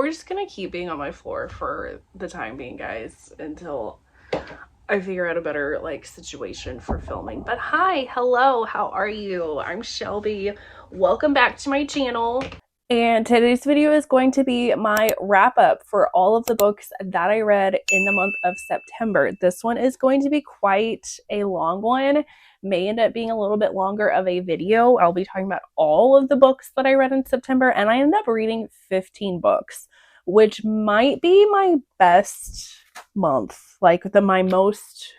We're just gonna keep being on my floor for the time being, guys, until I figure out a better like situation for filming. But hi, hello, how are you? I'm Shelby. Welcome back to my channel. And today's video is going to be my wrap up for all of the books that I read in the month of September. This one is going to be quite a long one, may end up being a little bit longer of a video. I'll be talking about all of the books that I read in September, and I ended up reading 15 books, which might be my best month, like my most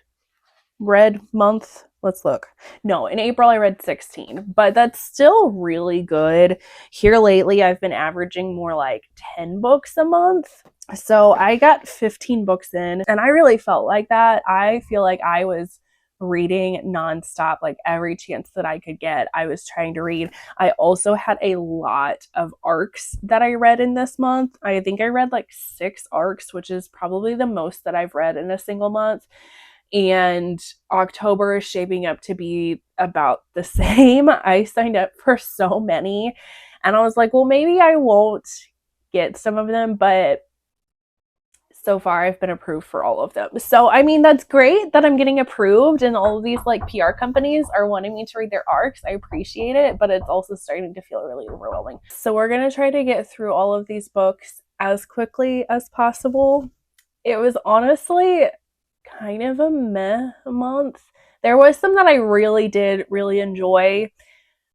read month. Let's look. No, in April I read 16, but that's still really good. Here lately I've been averaging more like 10 books a month. So I got 15 books in, and I really felt like that. I feel like I was reading nonstop, like every chance that I could get, I was trying to read. I also had a lot of arcs that I read in this month. I think I read like 6 arcs, which is probably the most that I've read in a single month. And October is shaping up to be about the same. I signed up for so many, and I was like, well, maybe I won't get some of them, but so far I've been approved for all of them. So I mean, that's great that I'm getting approved and all of these like PR companies are wanting me to read their arcs. I appreciate it, but it's also starting to feel really overwhelming. So we're going to try to get through all of these books as quickly as possible. It was honestly kind of a meh month. There was some that I really did really enjoy,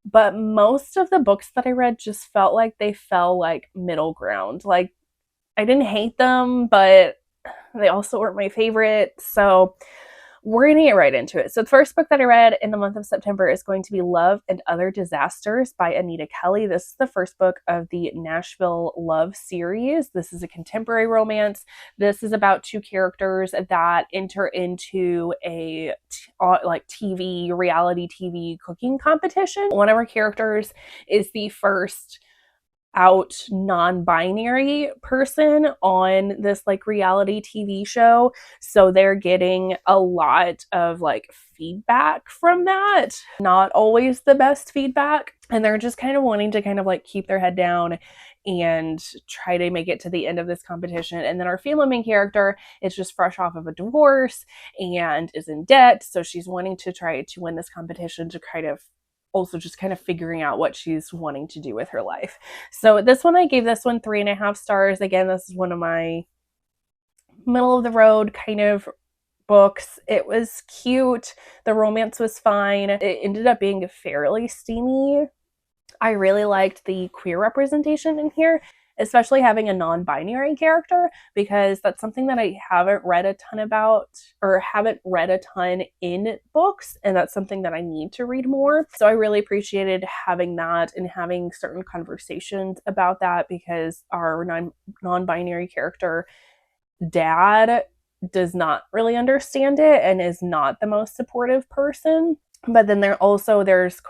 but most of the books that I read just felt like they fell like middle ground. Like I didn't hate them, but they also weren't my favorite. So we're going to get right into it. So the first book that I read in the month of September is going to be Love and Other Disasters by Anita Kelly. This is the first book of the Nashville Love series. This is a contemporary romance. This is about 2 characters that enter into a reality TV cooking competition. One of our characters is the first out non-binary person on this like reality TV show, so they're getting a lot of like feedback from that, not always the best feedback, and they're just kind of wanting to kind of like keep their head down and try to make it to the end of this competition. And then our female main character is just fresh off of a divorce and is in debt, so she's wanting to try to win this competition to kind of also just kind of figuring out what she's wanting to do with her life. So this one, I gave this one 3.5 stars. Again, this is one of my middle of the road kind of books. It was cute. The romance was fine. It ended up being fairly steamy. I really liked the queer representation in here, especially having a non-binary character, because that's something that I haven't read a ton about, or haven't read a ton in books, and that's something that I need to read more. So I really appreciated having that and having certain conversations about that, because our non-binary character dad does not really understand it and is not the most supportive person. But then there's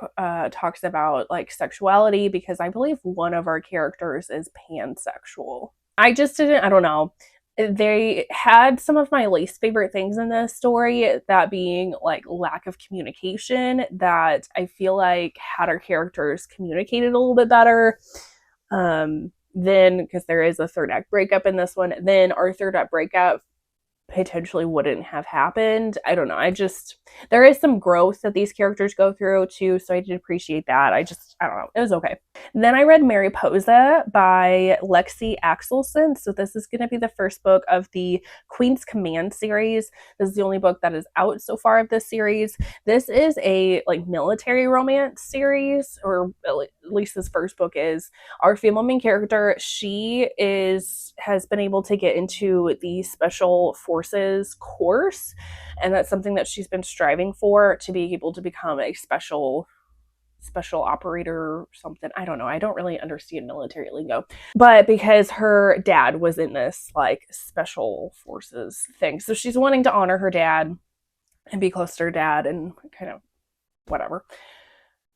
talks about like sexuality, because I believe one of our characters is pansexual. I don't know. They had some of my least favorite things in this story, that being like lack of communication, that I feel like had our characters communicated a little bit better, then, because there is a third act breakup in this one, then our third act breakup potentially wouldn't have happened. I don't know. There is some growth that these characters go through too, so I did appreciate that. I don't know. It was okay. Then I read Mariposa by Lexi Axelson. So this is going to be the first book of the Queen's Command series. This is the only book that is out so far of this series. This is a like military romance series, or at least this first book is. Our female main character, she has been able to get into the special forces course, and that's something that she's been striving for, to be able to become a special operator or something. I don't know. I don't really understand military lingo, but because her dad was in this like special forces thing, so she's wanting to honor her dad and be close to her dad and kind of whatever.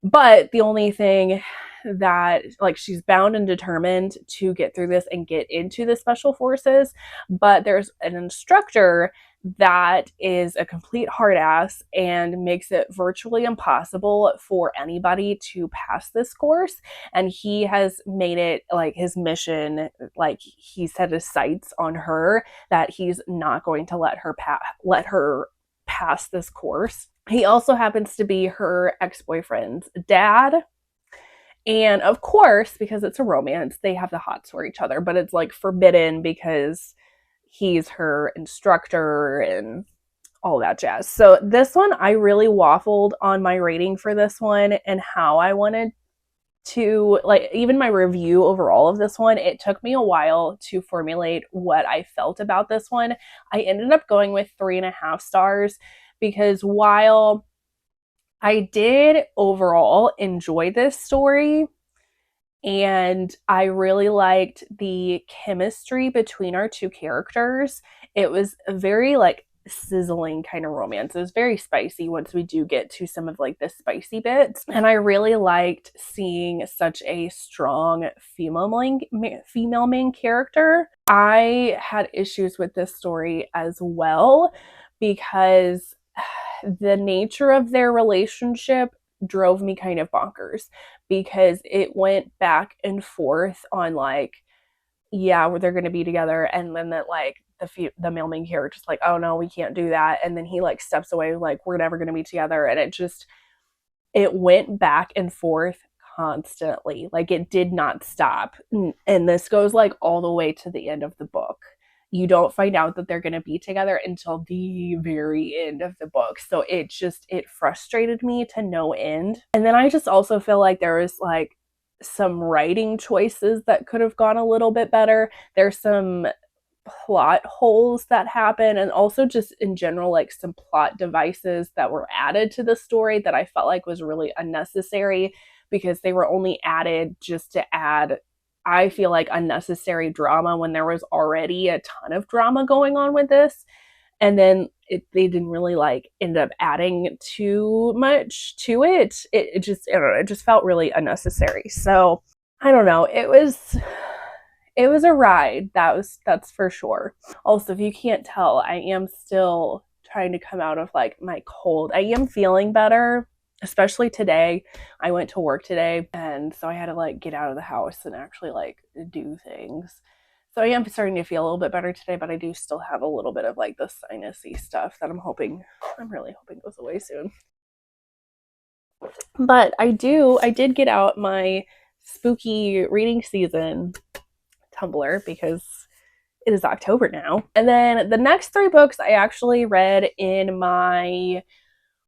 But the only thing that, like, she's bound and determined to get through this and get into the special forces, but there's an instructor that is a complete hard ass and makes it virtually impossible for anybody to pass this course. And he has made it like his mission, like he set his sights on her, that he's not going to let her pass this course. He also happens to be her ex-boyfriend's dad. And of course, because it's a romance, they have the hots for each other, but it's like forbidden because he's her instructor and all that jazz. So this one, I really waffled on my rating for this one and how I wanted to, like, even my review overall of this one, it took me a while to formulate what I felt about this one. I ended up going with 3.5 stars because while I did overall enjoy this story, and I really liked the chemistry between our two characters. It was a very like sizzling kind of romance. It was very spicy once we do get to some of like the spicy bits. And I really liked seeing such a strong female main character. I had issues with this story as well because the nature of their relationship drove me kind of bonkers because it went back and forth on like, yeah, they're going to be together, and then that like the male main character's like, oh no, we can't do that, and then he like steps away like we're never going to be together, and it went back and forth constantly, like it did not stop. And this goes like all the way to the end of the book. You don't find out that they're going to be together until the very end of the book. So it frustrated me to no end. And then I just also feel like there was like some writing choices that could have gone a little bit better. There's some plot holes that happen, and also just in general like some plot devices that were added to the story that I felt like was really unnecessary because they were only added just to add, I feel like, unnecessary drama when there was already a ton of drama going on with this. And then they didn't really like end up adding too much to it. It just, I don't know, it just felt really unnecessary. So I don't know. It was a ride. That's for sure. Also, if you can't tell, I am still trying to come out of like my cold. I am feeling better, especially today. I went to work today, and so I had to like get out of the house and actually like do things. So I am starting to feel a little bit better today, but I do still have a little bit of like the sinusy stuff that I'm really hoping goes away soon. But I did get out my spooky reading season Tumblr because it is October now. And then the next 3 books I actually read in my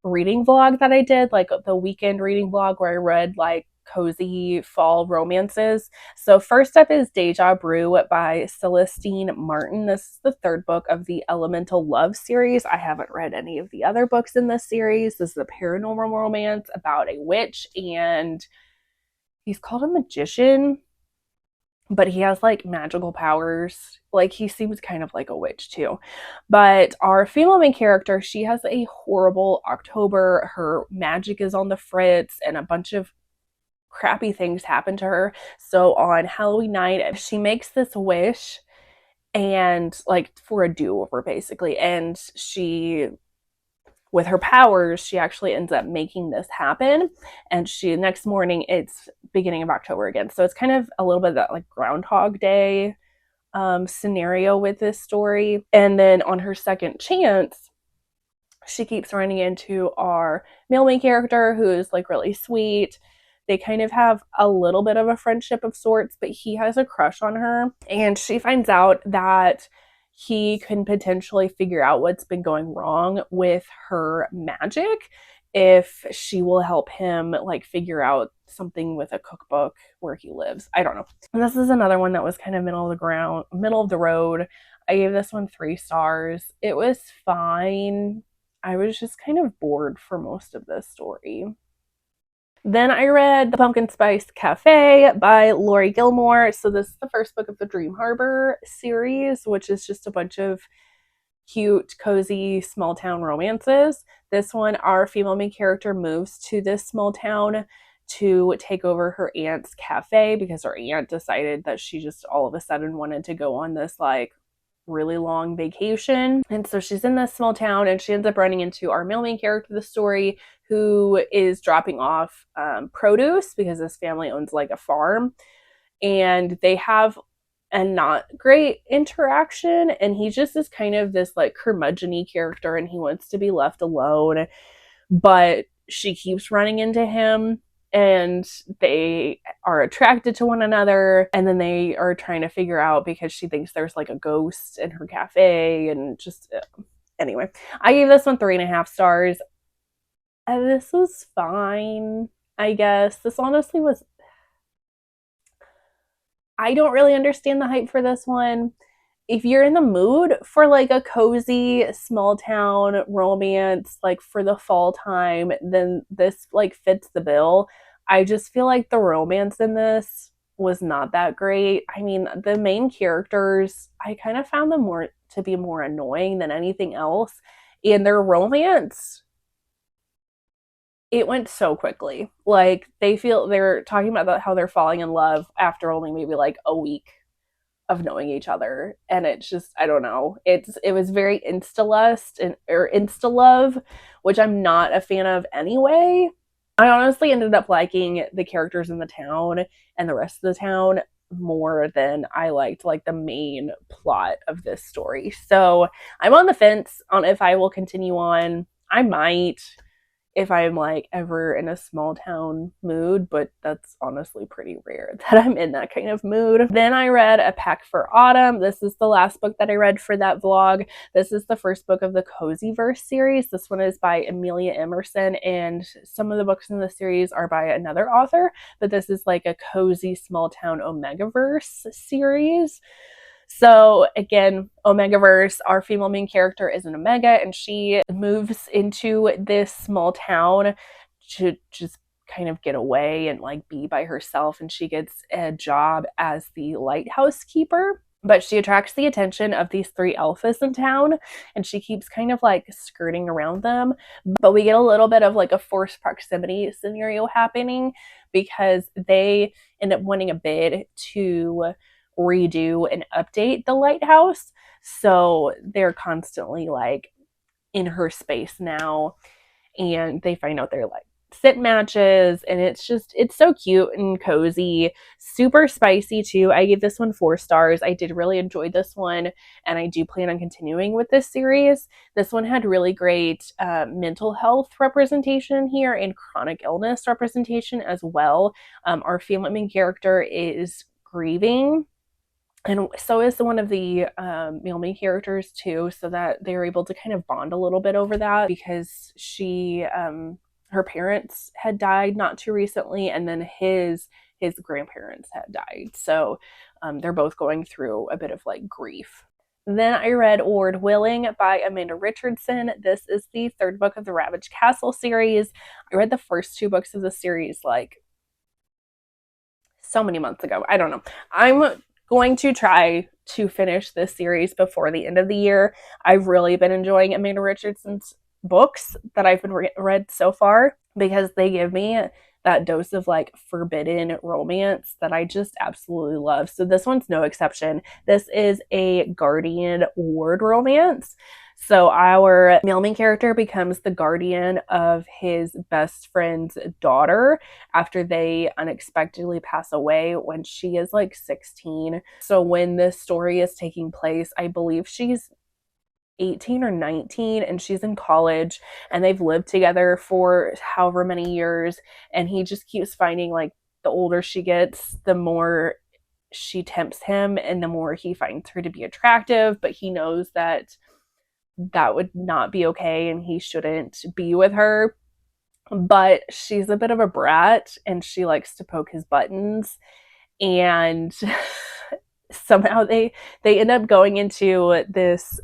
reading vlog that I did, like the weekend reading vlog where I read like cozy fall romances. So first up is Deja Brew by Celestine Martin. This is the 3rd book of the Elemental Love series. I haven't read any of the other books in this series. This is a paranormal romance about a witch, and he's called a magician, but he has like magical powers. Like he seems kind of like a witch too. But our female main character, she has a horrible October. Her magic is on the fritz, and a bunch of crappy things happen to her. So on Halloween night, she makes this wish, and like for a do-over basically. And she, with her powers, she actually ends up making this happen. And she, next morning, it's beginning of October again. So it's kind of a little bit of that like Groundhog Day scenario with this story. And then on her second chance, she keeps running into our male main character, who is like really sweet. They kind of have a little bit of a friendship of sorts, but he has a crush on her. And she finds out that he can potentially figure out what's been going wrong with her magic if she will help him like figure out something with a cookbook where he lives. I don't know. And this is another one that was kind of middle of the road. I gave this one 3 stars. It was fine. I was just kind of bored for most of this story. Then I read The Pumpkin Spice Cafe by Lori Gilmore. So this is the 1st book of the Dream Harbor series, which is just a bunch of cute, cozy, small town romances. This one, our female main character moves to this small town to take over her aunt's cafe because her aunt decided that she just all of a sudden wanted to go on this like really long vacation. And so she's in this small town and she ends up running into our male main character of the story, who is dropping off produce because this family owns like a farm, and they have a not great interaction. And he just is kind of this like curmudgeon-y character, and he wants to be left alone, but she keeps running into him, and they are attracted to one another, and then they are trying to figure out, because she thinks there's like a ghost in her cafe, and just anyway, I gave this one 3.5 stars. This was fine, I guess. This honestly was, I don't really understand the hype for this one. If you're in the mood for like a cozy small town romance, like for the fall time, then this like fits the bill. I just feel like the romance in this was not that great. I mean, the main characters, I kind of found them more to be more annoying than anything else. And their romance, it went so quickly. Like they're talking about how they're falling in love after only maybe like a week of knowing each other, and it's just, I don't know, it was very insta lust and or insta love, which I'm not a fan of anyway. I honestly ended up liking the characters in the town and the rest of the town more than I liked like the main plot of this story. So I'm on the fence on if I will continue on. I might, if I'm like ever in a small town mood, but that's honestly pretty rare that I'm in that kind of mood. Then I read A Pack for Autumn. This is the last book that I read for that vlog. This is the first book of the Cozyverse series. This one is by Amelia Emerson, and some of the books in the series are by another author, but this is like a cozy small town Omegaverse series. So again, Omegaverse, our female main character is an Omega, and she moves into this small town to just kind of get away and like be by herself, and she gets a job as the lighthouse keeper. But she attracts the attention of these three alphas in town, and she keeps kind of like skirting around them. But we get a little bit of like a forced proximity scenario happening, because they end up winning a bid to redo and update the lighthouse. So they're constantly like in her space now, and they find out they're like sit matches, and it's so cute and cozy, super spicy too. I gave this one 4 stars. I did really enjoy this one, and I do plan on continuing with this series. This one had really great mental health representation here and chronic illness representation as well. Our female main character is grieving, and so is one of the male main characters too, so that they're able to kind of bond a little bit over that, because she her parents had died not too recently, and then his grandparents had died, so they're both going through a bit of like grief. Then I read Ward Willing by Amanda Richardson. This is the third book of the Ravaged Castle series. I read the first 2 books of the series like so many months ago. I don't know. I'm going to try to finish this series before the end of the year. I've really been enjoying Amanda Richardson's books that I've been read so far, because they give me that dose of like forbidden romance that I just absolutely love. So this one's no exception. This is a guardian ward romance. So our male main character becomes the guardian of his best friend's daughter after they unexpectedly pass away when she is like 16. So when this story is taking place, I believe she's 18 or 19, and she's in college, and they've lived together for however many years, and he just keeps finding like the older she gets, the more she tempts him and the more he finds her to be attractive, but he knows that that would not be okay and he shouldn't be with her. But she's a bit of a brat and she likes to poke his buttons, and somehow they end up going into this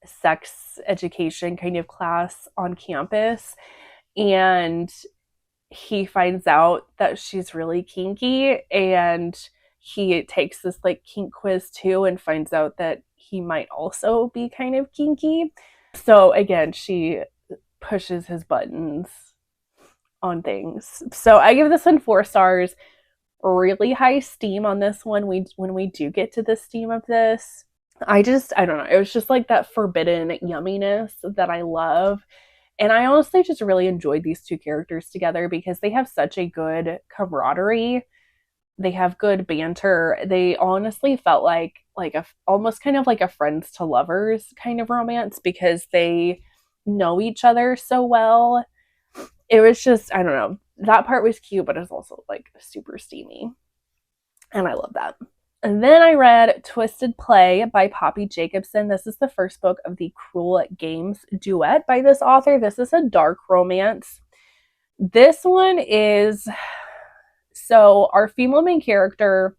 sex education kind of class on campus, and he finds out that she's really kinky, and he takes this like kink quiz too and finds out that he might also be kind of kinky. So again, she pushes his buttons on things. So I give this one 4 stars. really high steam on this one. When we do get to the steam of this, I don't know. It was just like that forbidden yumminess that I love. And I honestly just really enjoyed these two characters together because they have such a good camaraderie. They have good banter. They honestly felt like a almost kind of like a friends to lovers kind of romance because they know each other so well. It was just, I don't know. That part was cute, but it's also like super steamy. And I love that. And then I read Twisted Play by Poppy Jacobson. This is the first book of the Cruel Games duet by this author. This is a dark romance. This one is, so our female main character,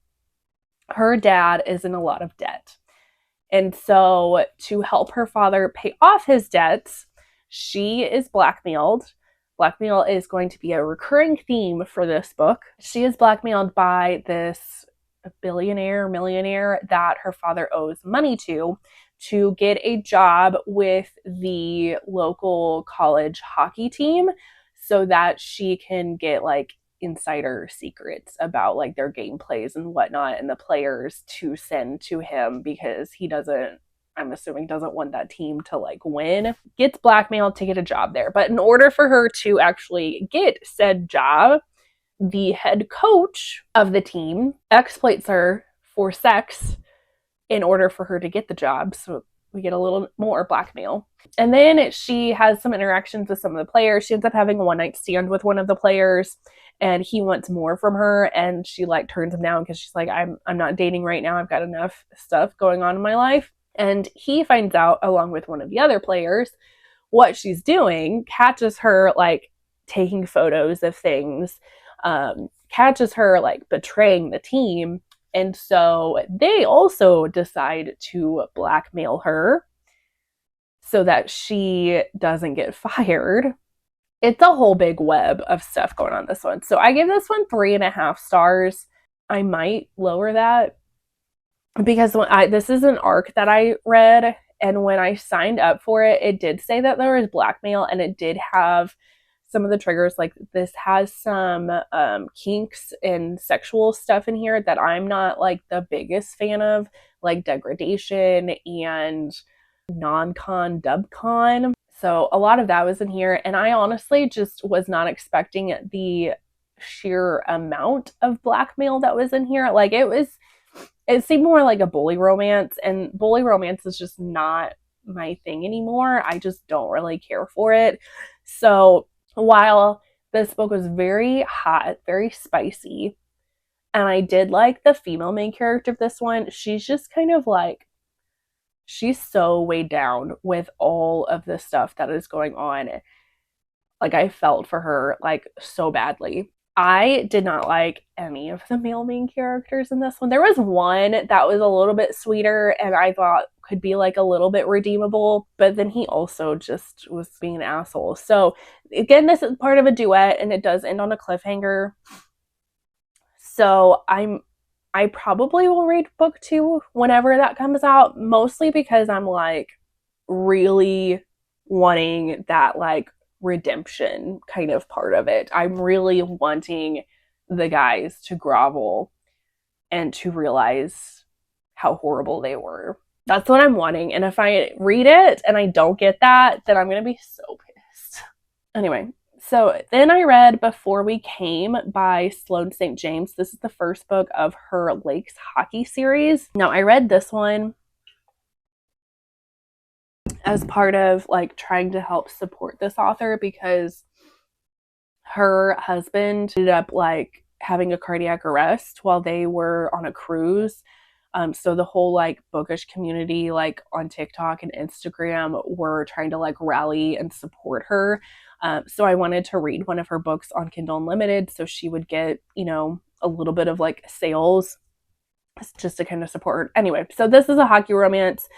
her dad is in a lot of debt. And so to help her father pay off his debts, she is blackmailed. Blackmail is going to be a recurring theme for this book. She is blackmailed by this millionaire that her father owes money to get a job with the local college hockey team so that she can get like insider secrets about like their game plays and whatnot and the players to send to him because he doesn't, I'm assuming, doesn't want that team to like win. Gets blackmailed to get a job there. But in order for her to actually get said job, the head coach of the team exploits her for sex in order for her to get the job. So we get a little more blackmail. And then she has some interactions with some of the players. She ends up having a one night stand with one of the players and he wants more from her and she like turns him down because she's like, I'm not dating right now. I've got enough stuff going on in my life. And he finds out along with one of the other players what she's doing, catches her like taking photos of things, catches her like betraying the team. And so they also decide to blackmail her so that she doesn't get fired. It's a whole big web of stuff going on this one. So I give this one 3.5 stars. I might lower that because this is an arc that I read, and when I signed up for it, it did say that there was blackmail and it did have some of the triggers. Like this has some kinks and sexual stuff in here that I'm not like the biggest fan of, like degradation and non-con dub-con. So a lot of that was in here, and I honestly just was not expecting the sheer amount of blackmail that was in here. Like it seemed more like a bully romance, and bully romance is just not my thing anymore. I just don't really care for it. So while this book was very hot, very spicy, and I did like the female main character of this one, she's just kind of like, she's so weighed down with all of the stuff that is going on. Like I felt for her like so badly. I did not like any of the male main characters in this one. There was one that was a little bit sweeter and I thought could be like a little bit redeemable, but then he also just was being an asshole. So again, this is part of a duet and it does end on a cliffhanger. So I probably will read book 2 whenever that comes out, mostly because I'm like really wanting that like redemption kind of part of it. I'm really wanting the guys to grovel and to realize how horrible they were. That's what I'm wanting. And if I read it and I don't get that, then I'm going to be so pissed. Anyway, so then I read Before We Came by Sloane St. James. This is the first book of her Lakes hockey series. Now, I read this one as part of like trying to help support this author because her husband ended up like having a cardiac arrest while they were on a cruise. So the whole like bookish community like on TikTok and Instagram were trying to like rally and support her. So I wanted to read one of her books on Kindle Unlimited so she would get, you know, a little bit of like sales just to kind of support her. Anyway, so this is a hockey romance.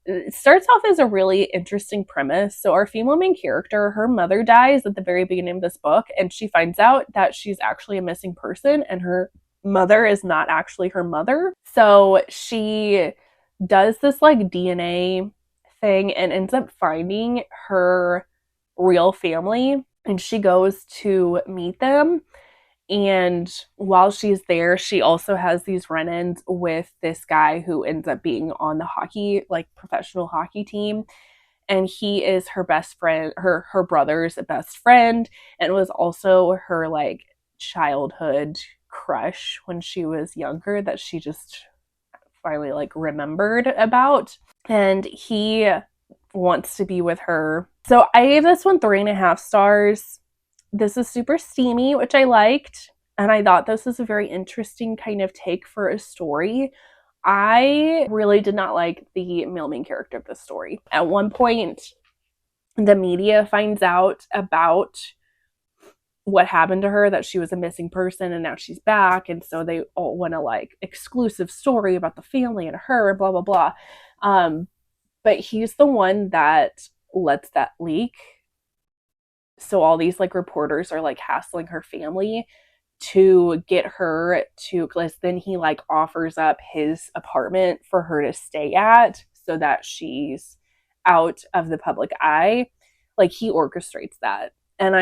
It starts off as a really interesting premise. So our female main character, her mother dies at the very beginning of this book, and she finds out that she's actually a missing person and her mother is not actually her mother. So she does this like DNA thing and ends up finding her real family, and she goes to meet them. And while she's there, she also has these run-ins with this guy who ends up being on the hockey, like professional hockey team. And he is her best friend, her brother's best friend, and was also her like childhood crush when she was younger that she just finally like remembered about. And he wants to be with her. So I gave this one 3.5 stars. This is super steamy, which I liked. And I thought this was a very interesting kind of take for a story. I really did not like the male main character of this story. At one point, the media finds out about what happened to her, that she was a missing person and now she's back. And so they all want a like exclusive story about the family and her, blah, blah, blah. But he's the one that lets that leak. So all these like reporters are like hassling her family to get her to, because then he like offers up his apartment for her to stay at so that she's out of the public eye. Like he orchestrates that. And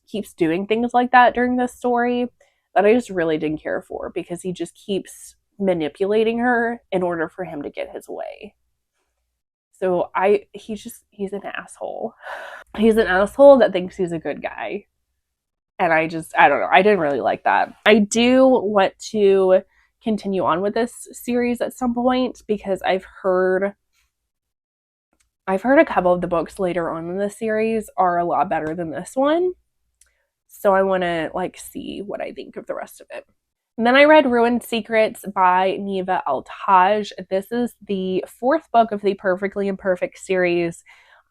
keeps doing things like that during this story that I just really didn't care for, because he just keeps manipulating her in order for him to get his way. So he's an asshole. He's an asshole that thinks he's a good guy. And I don't know. I didn't really like that. I do want to continue on with this series at some point, because I've heard a couple of the books later on in the series are a lot better than this one. So I want to like see what I think of the rest of it. And then I read Ruined Secrets by Neva Altaj. This is the 4th book of the Perfectly Imperfect series.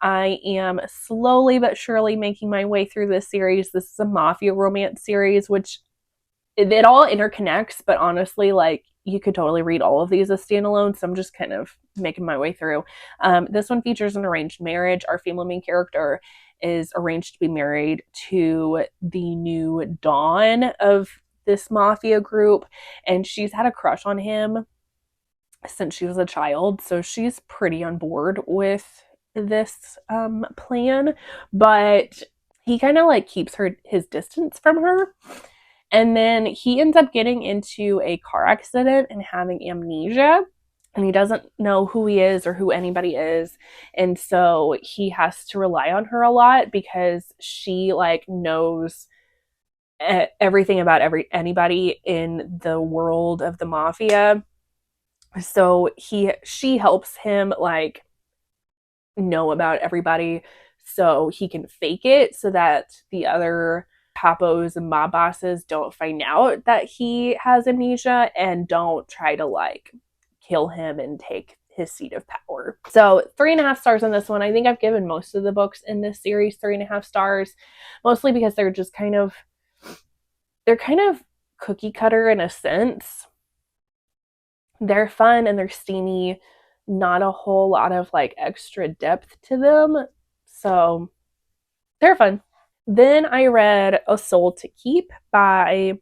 I am slowly but surely making my way through this series. This is a mafia romance series, which it all interconnects, but honestly, like, you could totally read all of these as standalone, so I'm just kind of making my way through. This one features an arranged marriage. Our female main character is arranged to be married to the new Don of this mafia group, and she's had a crush on him since she was a child, so she's pretty on board with this plan, but he kind of like keeps his distance from her. And then he ends up getting into a car accident and having amnesia, and he doesn't know who he is or who anybody is. And so he has to rely on her a lot, because she like knows everything about anybody in the world of the mafia. So she helps him like know about everybody, so he can fake it so that the other capos and mob bosses don't find out that he has amnesia and don't try to like kill him and take his seat of power. So 3.5 stars on this one. I think I've given most of the books in this series 3.5 stars, mostly because they're kind of cookie cutter in a sense. They're fun and they're steamy, not a whole lot of like extra depth to them, so they're fun. Then I read A Soul to Keep by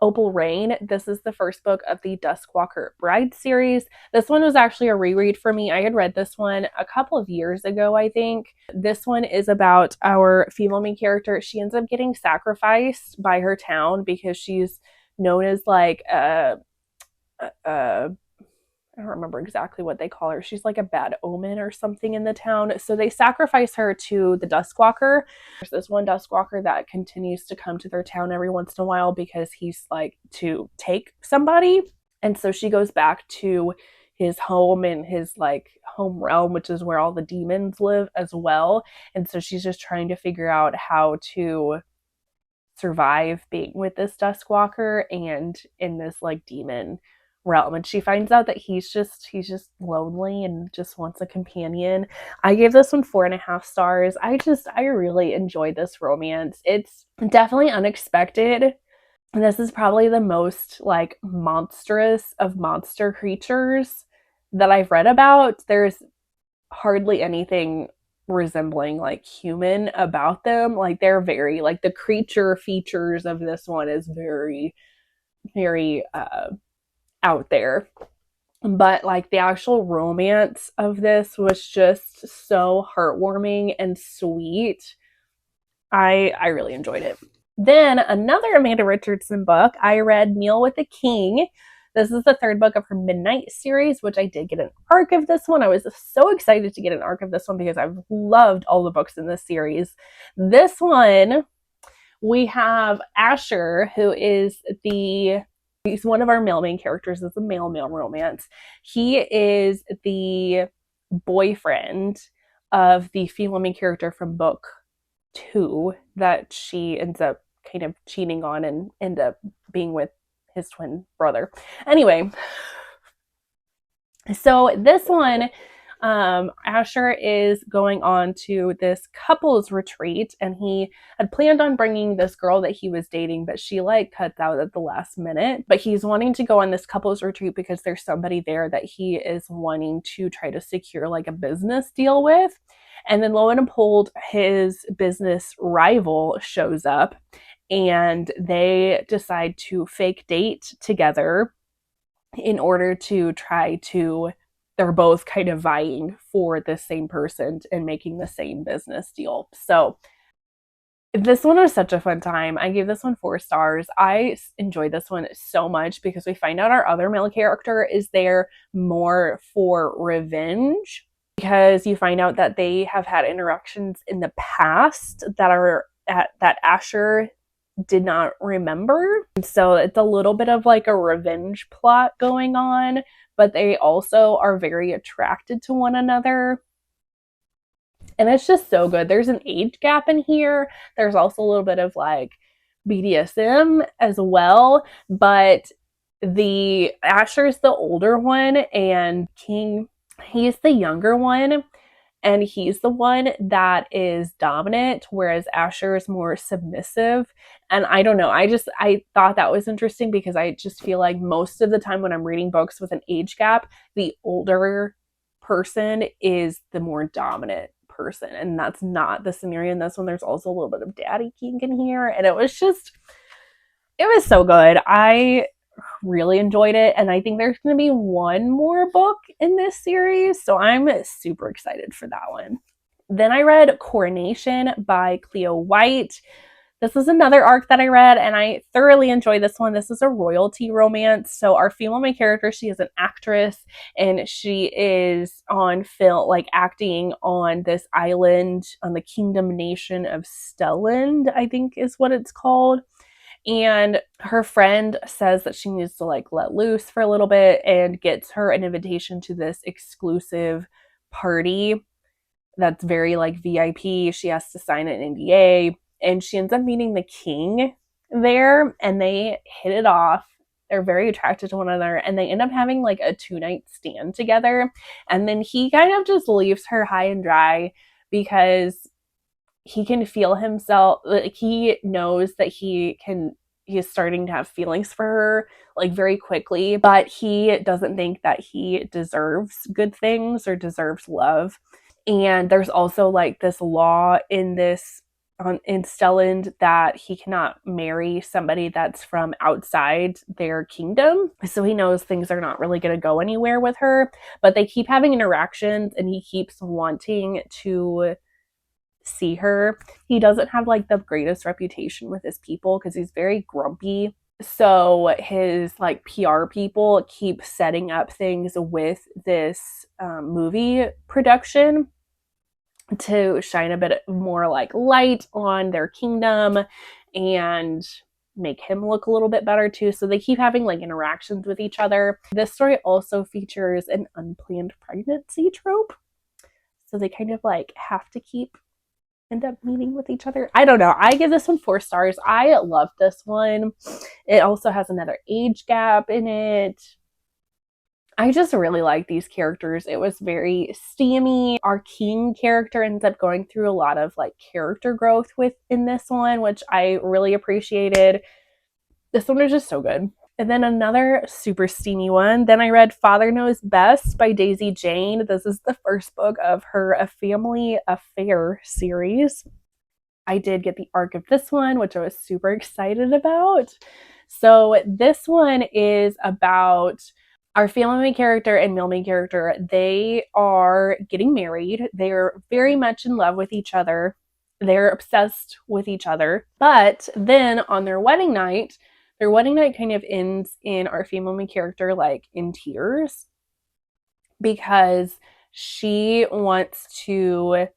Opal Rain. This is the first book of the Duskwalker Bride series. This one was actually a reread for me. I had read this one a couple of years ago, I think. This one is about our female main character. She ends up getting sacrificed by her town because she's known as like I don't remember exactly what they call her. She's like a bad omen or something in the town. So they sacrifice her to the Duskwalker. There's this one Duskwalker that continues to come to their town every once in a while because he's like to take somebody. And so she goes back to his home and his like home realm, which is where all the demons live as well. And so she's just trying to figure out how to survive being with this Duskwalker and in this like demon realm. And she finds out that he's just lonely and just wants a companion. I gave this one 4.5 stars. I really enjoyed this romance. It's definitely unexpected. This is probably the most like monstrous of monster creatures that I've read about. There's hardly anything resembling like human about them. Like they're very like the creature features of this one is very, very out there. But like the actual romance of this was just so heartwarming and sweet. I really enjoyed it. Then another Amanda Richardson book, I read Meal with the King. This is the third book of her Midnight series, which I did get an arc of this one. I was so excited to get an arc of this one because I've loved all the books in this series. This one, we have Asher, who is he's one of our male main characters. It's a male romance. He is the boyfriend of the female main character from book 2 that she ends up kind of cheating on and end up being with his twin brother. Anyway, so this one, Asher is going on to this couples retreat, and he had planned on bringing this girl that he was dating, but she like cuts out at the last minute. But he's wanting to go on this couples retreat because there's somebody there that he is wanting to try to secure like a business deal with. And then lo and behold, his business rival shows up and they decide to fake date together in order to try to, they're both kind of vying for the same person and making the same business deal. So this one was such a fun time. I gave this one 4 stars. I enjoyed this one so much because we find out our other male character is there more for revenge, because you find out that they have had interactions in the past that Asher did not remember. So it's a little bit of like a revenge plot going on, but they also are very attracted to one another. And it's just so good. There's an age gap in here. There's also a little bit of like BDSM as well, but the Asher's the older one and King, he's the younger one, and he's the one that is dominant, whereas Asher is more submissive. And I don't know, I thought that was interesting because I just feel like most of the time when I'm reading books with an age gap, the older person is the more dominant person, and that's not the scenario in this one. There's also a little bit of daddy kink in here, and it was so good. I really enjoyed it, and I think there's going to be one more book in this series, so I'm super excited for that one. Then I read Coronation by Cleo White. This is another arc that I read, and I thoroughly enjoyed this one. This is a royalty romance. So our female main character, she is an actress, and she is on film, like acting on this island on the kingdom nation of Stelland, I think is what it's called. And her friend says that she needs to like let loose for a little bit and gets her an invitation to this exclusive party that's very like VIP. She has to sign an NDA, and she ends up meeting the king there, and they hit it off. They're very attracted to one another, and they end up having like a 2-night stand together. And then he kind of just leaves her high and dry because he can feel himself, like he knows that he is starting to have feelings for her like very quickly, but he doesn't think that he deserves good things or deserves love. And there's also like this law in Stelland that he cannot marry somebody that's from outside their kingdom. So he knows things are not really going to go anywhere with her, but they keep having interactions and he keeps wanting to see her. He doesn't have like the greatest reputation with his people because he's very grumpy. So his like PR people keep setting up things with this movie production to shine a bit more like light on their kingdom and make him look a little bit better too. So they keep having like interactions with each other. This story also features an unplanned pregnancy trope. So they kind of like have to end up meeting with each other. I don't know. I give this one 4 stars. I love this one. It also has another age gap in it. I just really like these characters. It was very steamy. Our king character ends up going through a lot of like character growth in this one, which I really appreciated. This one was just so good. And then another super steamy one. Then I read Father Knows Best by Daisy Jane. This is the first book of her A Family Affair series. I did get the arc of this one, which I was super excited about. So this one is about our female main character and male main character. They are getting married. They're very much in love with each other. they're obsessed with each other. But then on their wedding night kind of ends in our female main character like in tears because she wants to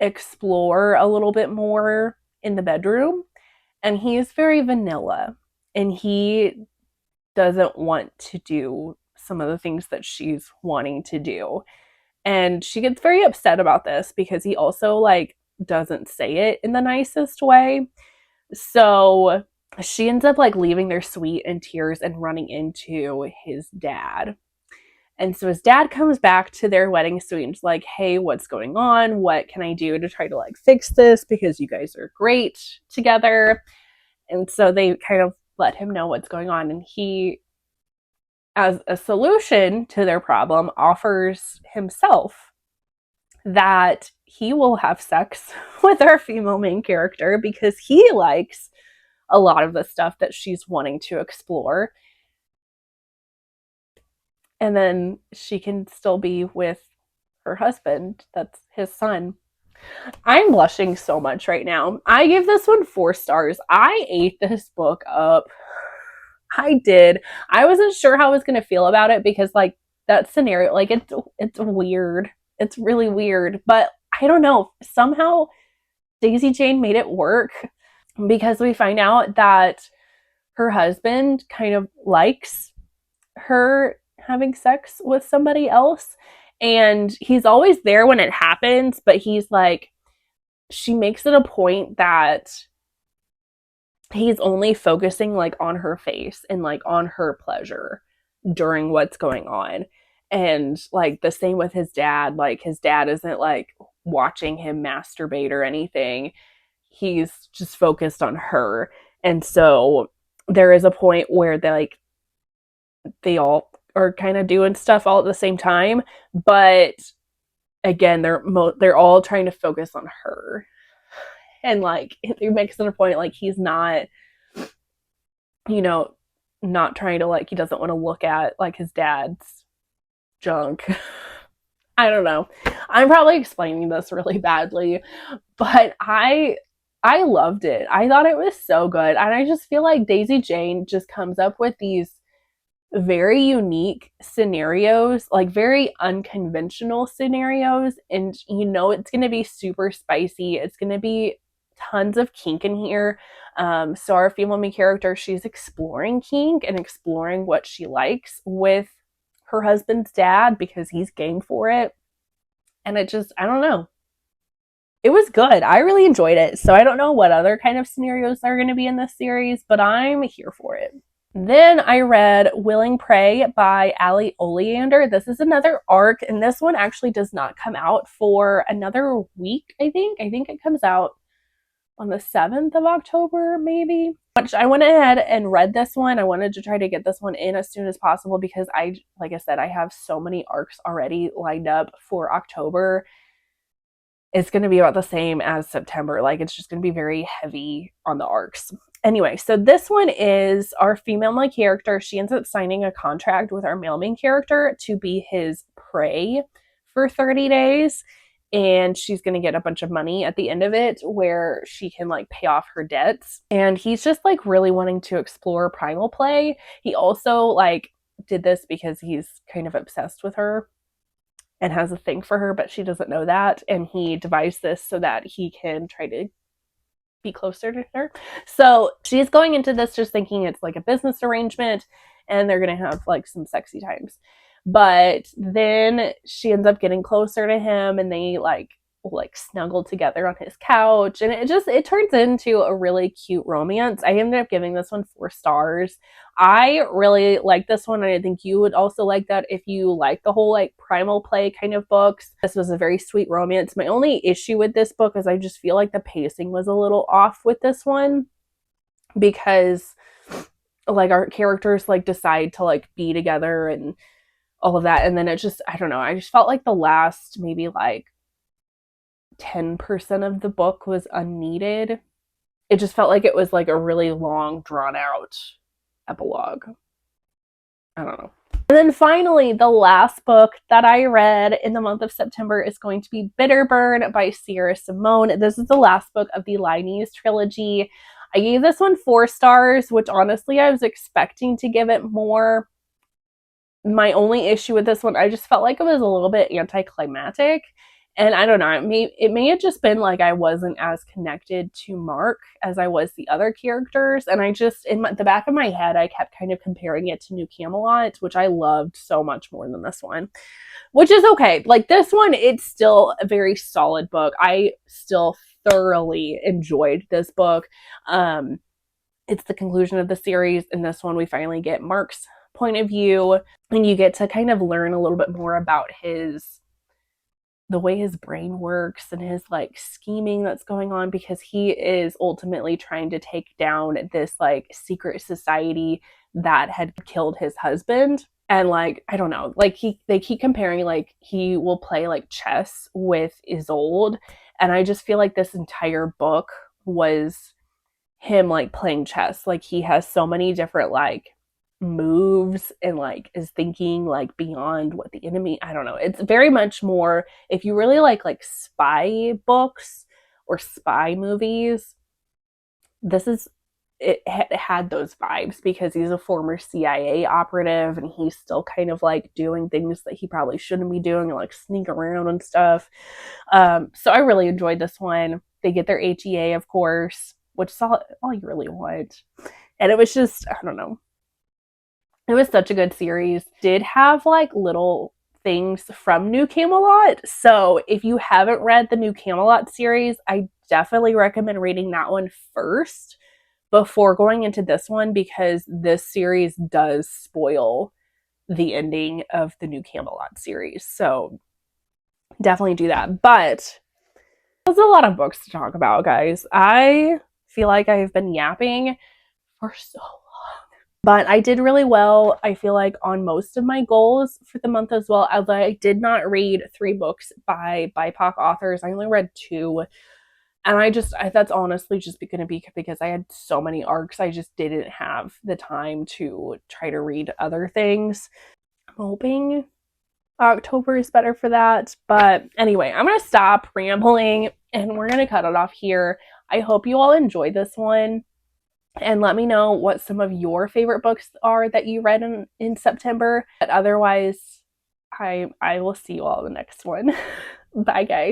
explore a little bit more in the bedroom, and he's very vanilla and he doesn't want to do some of the things that she's wanting to do. And she gets very upset about this because he also like doesn't say it in the nicest way. So she ends up like leaving their suite in tears and running into his dad. And so his dad comes back to their wedding suite and is like, hey, what's going on? What can I do to try to like fix this? Because you guys are great together. And so they kind of let him know what's going on. And he, as a solution to their problem, offers himself that he will have sex with our female main character because he likes a lot of the stuff that she's wanting to explore. And then she can still be with her husband. That's his son. I'm blushing so much right now. I gave this one 4 stars. I ate this book up. I did. I wasn't sure how I was going to feel about it because like that scenario, like it's weird. It's really weird, but I don't know. Somehow Daisy Jane made it work because we find out that her husband kind of likes her having sex with somebody else, and he's always there when it happens, but he's like, she makes it a point that he's only focusing like on her face and like on her pleasure during what's going on. And like the same with his dad, like his dad isn't like watching him masturbate or anything. He's just focused on her. And so there is a point where they all are kind of doing stuff all at the same time, but again, they're all trying to focus on her. And like it makes it a point like he's not, not trying to like, he doesn't want to look at like his dad's junk. I don't know. I'm probably explaining this really badly, but I loved it. I thought it was so good. And I just feel like Daisy Jane just comes up with these very unique scenarios, like very unconventional scenarios. And it's going to be super spicy. It's going to be tons of kink in here. So our female main character, she's exploring kink and exploring what she likes with her husband's dad because he's game for it. And it just, I don't know. It was good. I really enjoyed it. So I don't know what other kind of scenarios are going to be in this series, but I'm here for it. Then I read Willing Prey by Ali Oleander. This is another arc, and this one actually does not come out for another week, I think. I think it comes out on the 7th of October, maybe. Which I went ahead and read this one. I wanted to try to get this one in as soon as possible because like I said, I have so many arcs already lined up for October. It's going to be about the same as September. Like, it's just going to be very heavy on the arcs. Anyway, so this one is our female main character. She ends up signing a contract with our male main character to be his prey for 30 days. And she's going to get a bunch of money at the end of it where she can like pay off her debts. And he's just like really wanting to explore primal play. He also like did this because he's kind of obsessed with her and has a thing for her, but she doesn't know that. And he devised this so that he can try to be closer to her. So she's going into this just thinking it's like a business arrangement and they're going to have like some sexy times. But then she ends up getting closer to him and they like snuggle together on his couch, and it turns into a really cute romance. I ended up giving this one 4 stars. I really like this one, and I think you would also like that if you like the whole like primal play kind of books. This was a very sweet romance. My only issue with this book is I just feel like the pacing was a little off with this one because like our characters like decide to like be together and all of that, and then it just, I don't know, I just felt like the last maybe like 10% of the book was unneeded. It just felt like it was like a really long, drawn out epilogue. I don't know. And then finally, the last book that I read in the month of September is going to be Bitter Burn by Sierra Simone. This is the last book of the Linese trilogy. I gave this one 4 stars, which honestly I was expecting to give it more. My only issue with this one, I just felt like it was a little bit anticlimactic. And I don't know, it may have just been like I wasn't as connected to Mark as I was the other characters. And I just, the back of my head, I kept kind of comparing it to New Camelot, which I loved so much more than this one, which is okay. Like this one, it's still a very solid book. I still thoroughly enjoyed this book. It's the conclusion of the series. In this one, we finally get Mark's point of view, and you get to kind of learn a little bit more about the way his brain works and his like scheming that's going on, because he is ultimately trying to take down this like secret society that had killed his husband. And like, I don't know, like they keep comparing, like he will play like chess with Isolde, and I just feel like this entire book was him like playing chess. Like he has so many different like moves and like is thinking like beyond what the enemy, I don't know, it's very much more, if you really like spy books or spy movies, this is it had those vibes, because he's a former CIA operative and he's still kind of like doing things that he probably shouldn't be doing and like sneak around and stuff. So I really enjoyed this one. They get their HEA, of course, which is all you really want. And it was just, I don't know, it was such a good series. Did have like little things from New Camelot. So if you haven't read the New Camelot series, I definitely recommend reading that one first before going into this one, because this series does spoil the ending of the New Camelot series. So definitely do that. But there's a lot of books to talk about, guys. I feel like I've been yapping for so long. But I did really well, I feel like, on most of my goals for the month as well. Although I did not read 3 books by BIPOC authors. I only read 2. And that's honestly just going to be because I had so many arcs. I just didn't have the time to try to read other things. I'm hoping October is better for that. But anyway, I'm going to stop rambling and we're going to cut it off here. I hope you all enjoyed this one. And let me know what some of your favorite books are that you read in September. But otherwise, I will see you all in the next one. Bye, guys.